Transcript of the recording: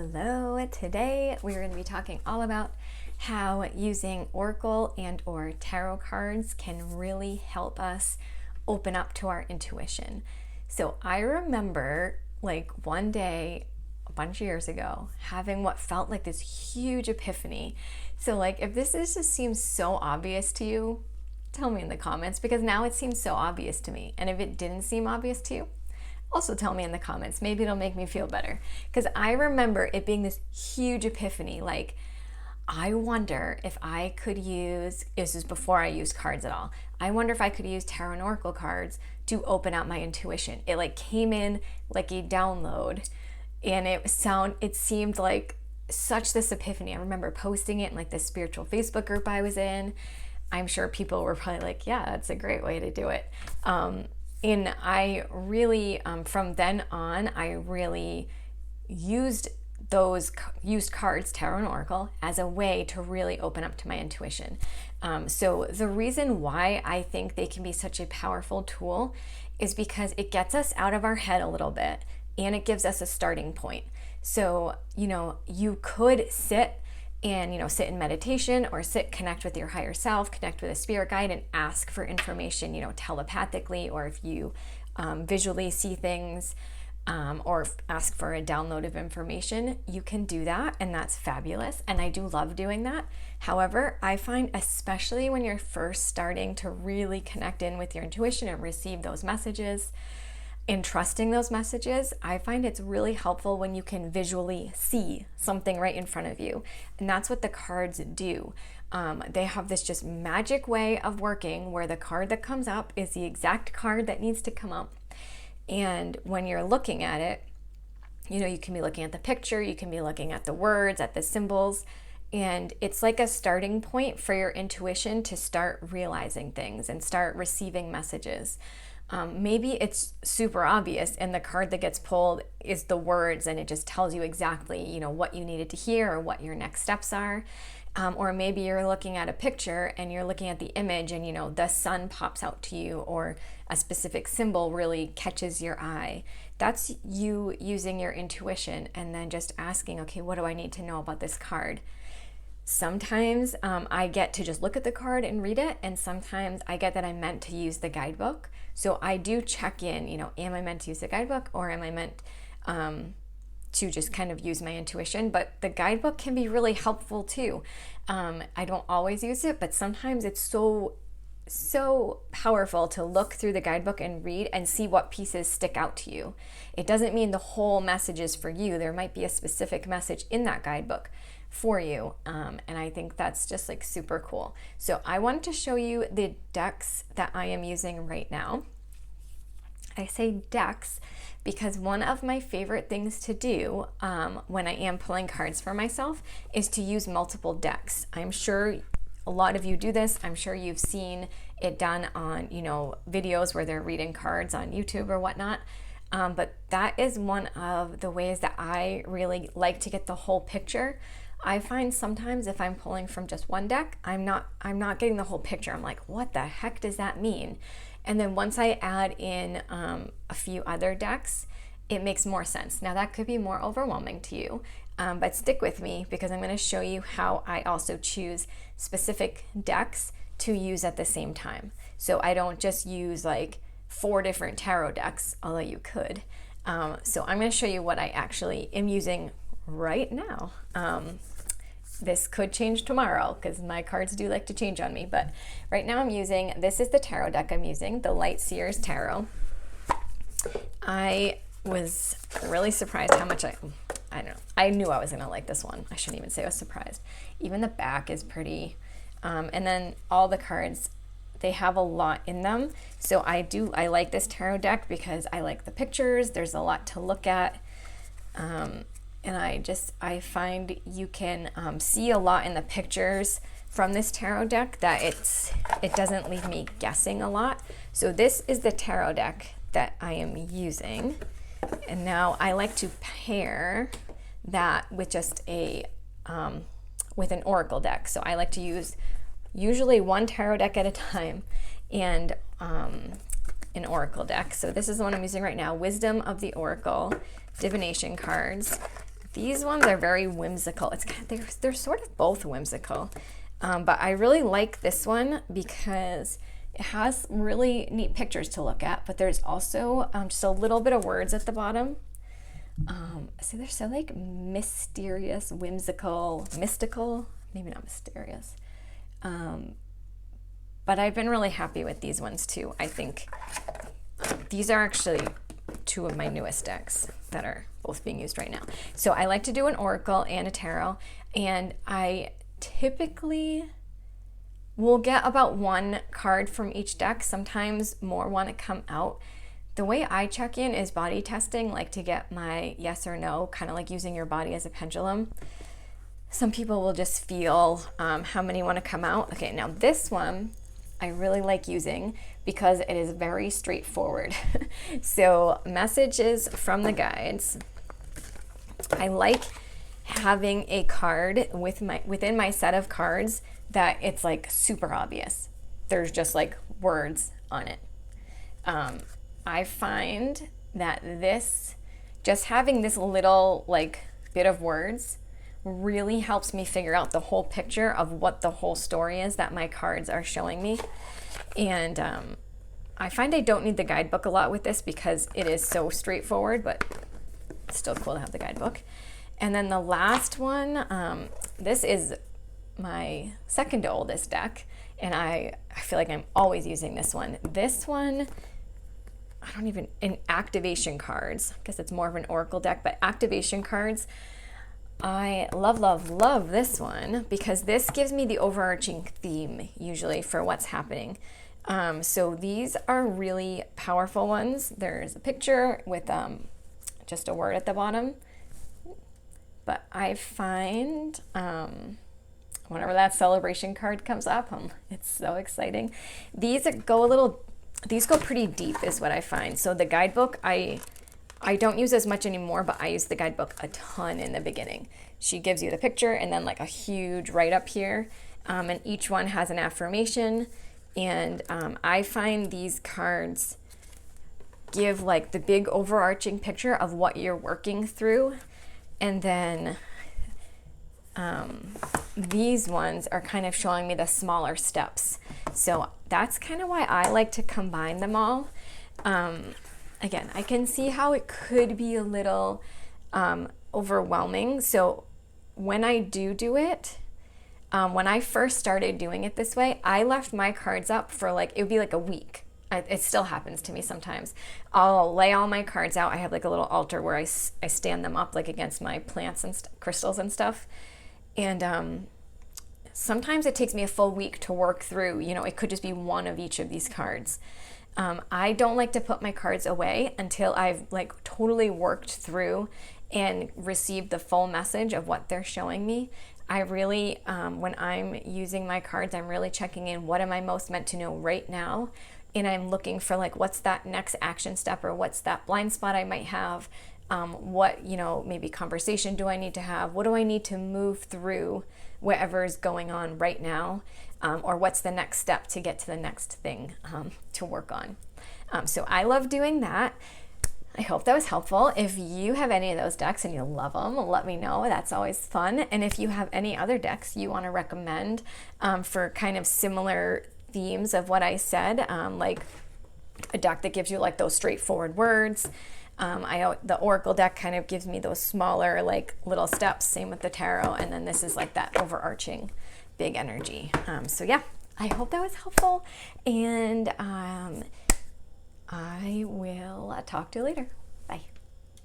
Hello, today we're going to be talking all about how using Oracle and or tarot cards can really help us open up to our intuition. So I remember one day a bunch of years ago having what felt like this huge epiphany. So if just seems so obvious to you, tell me in the comments, because now it seems so obvious to me. And if it didn't seem obvious to you, also tell me in the comments. Maybe it'll make me feel better. Because I remember it being this huge epiphany. I wonder if I could use, this is before I used cards at all, I wonder if I could use tarot and oracle cards to open up my intuition. It came in like a download, and it seemed like such this epiphany. I remember posting it in the spiritual Facebook group I was in. I'm sure people were probably like, yeah, that's a great way to do it. And I really, from then on, I really used cards, tarot and oracle, as a way to really open up to my intuition. So the reason why I think they can be such a powerful tool is because it gets us out of our head a little bit, and it gives us a starting point. So, you could sit in meditation, or connect with your higher self, connect with a spirit guide, and ask for information, telepathically, or if you visually see things, or ask for a download of information, you can do that, and that's fabulous. And I do love doing that. However, I find, especially when you're first starting to really connect in with your intuition and receive those messages, in trusting those messages, I find it's really helpful when you can visually see something right in front of you. And that's what the cards do. They have this just magic way of working where the card that comes up is the exact card that needs to come up. And when you're looking at it, you can be looking at the picture, you can be looking at the words, at the symbols, and it's like a starting point for your intuition to start realizing things and start receiving messages. Maybe it's super obvious and the card that gets pulled is the words, and it just tells you exactly, what you needed to hear or what your next steps are. Or maybe you're looking at a picture and you're looking at the image and, the sun pops out to you, or a specific symbol really catches your eye. That's you using your intuition and then just asking, okay, what do I need to know about this card? Sometimes I get to just look at the card and read it, and sometimes I get that I'm meant to use the guidebook. So I do check in, am I meant to use the guidebook, or am I meant to just kind of use my intuition? But the guidebook can be really helpful too. I don't always use it, but sometimes it's so powerful to look through the guidebook and read and see what pieces stick out to you. It doesn't mean the whole message is for you. There might be a specific message in that guidebook for you, and I think that's just super cool. So I wanted to show you the decks that I am using right now. I say decks because one of my favorite things to do when I am pulling cards for myself is to use multiple decks. I'm sure a lot of you do this. I'm sure you've seen it done on videos where they're reading cards on YouTube or whatnot. But that is one of the ways that I really like to get the whole picture. I find sometimes if I'm pulling from just one deck, I'm not getting the whole picture. I'm like, what the heck does that mean? And then once I add in a few other decks, it makes more sense. Now that could be more overwhelming to you, but stick with me because I'm going to show you how I also choose specific decks to use at the same time. So I don't just use 4 different tarot decks, although you could. So I'm going to show you what I actually am using right now. This could change tomorrow because my cards do like to change on me, but right now this is the tarot deck I'm using, the Light Seers Tarot. I was really surprised how much I don't know. I knew I was going to like this one. I shouldn't even say I was surprised. Even the back is pretty. And then all the cards, they have a lot in them. So I like this tarot deck because I like the pictures. There's a lot to look at. And I find you can see a lot in the pictures from this tarot deck that it doesn't leave me guessing a lot. So this is the tarot deck that I am using. And now I like to pair that with just with an oracle deck. So I like to use usually one tarot deck at a time and an oracle deck. So this is the one I'm using right now, Wisdom of the Oracle, divination cards. These ones are very whimsical. They're sort of both whimsical, but I really like this one because it has really neat pictures to look at, but there's also just a little bit of words at the bottom. So they're so like mysterious, whimsical, mystical, maybe not mysterious. But I've been really happy with these ones too. I think these are actually two of my newest decks that are both being used right now. So I like to do an oracle and a tarot, and I typically will get about one card from each deck. Sometimes more want to come out. The way I check in is body testing, like to get my yes or no, kind of like using your body as a pendulum. Some people will just feel how many want to come out. Okay, now this one I really like using because it is very straightforward. So messages from the guides. I like having a card within my set of cards that it's like super obvious. There's just like words on it. I find that just having this little like bit of words really helps me figure out the whole picture of what the whole story is that my cards are showing me. And I find I don't need the guidebook a lot with this because it is so straightforward, but it's still cool to have the guidebook. And then the last one, this is my second to oldest deck, and I feel like I'm always using this one. This one, in activation cards, I guess it's more of an oracle deck, but activation cards, I love this one because this gives me the overarching theme usually for what's happening. So these are really powerful ones. There's a picture with just a word at the bottom, but I find whenever that celebration card comes up, it's so exciting. These go pretty deep is what I find. So the guidebook, I don't use as much anymore, but I use the guidebook a ton in the beginning. She gives you the picture and then like a huge write-up here, and each one has an affirmation. And I find these cards give like the big overarching picture of what you're working through, and then these ones are kind of showing me the smaller steps. So that's kind of why I like to combine them all. Again, I can see how it could be a little overwhelming. So when I do it, when I first started doing it this way, I left my cards up for it would be like a week. It still happens to me sometimes. I'll lay all my cards out. I have like a little altar where I stand them up like against my plants and crystals and stuff. And sometimes it takes me a full week to work through, it could just be one of each of these cards. I don't like to put my cards away until I've like totally worked through and received the full message of what they're showing me. I really, when I'm using my cards, I'm really checking in, what am I most meant to know right now? And I'm looking for like, what's that next action step, or what's that blind spot I might have? What, maybe conversation do I need to have? What do I need to move through whatever is going on right now? Or what's the next step to get to the next thing to work on? So I love doing that. I hope that was helpful. If you have any of those decks and you love them, let me know. That's always fun. And if you have any other decks you want to recommend for kind of similar themes of what I said, like a deck that gives you like those straightforward words. The Oracle deck kind of gives me those smaller like little steps, same with the Tarot, and then this is like that overarching big energy. So yeah, I hope that was helpful, and I will talk to you later. Bye.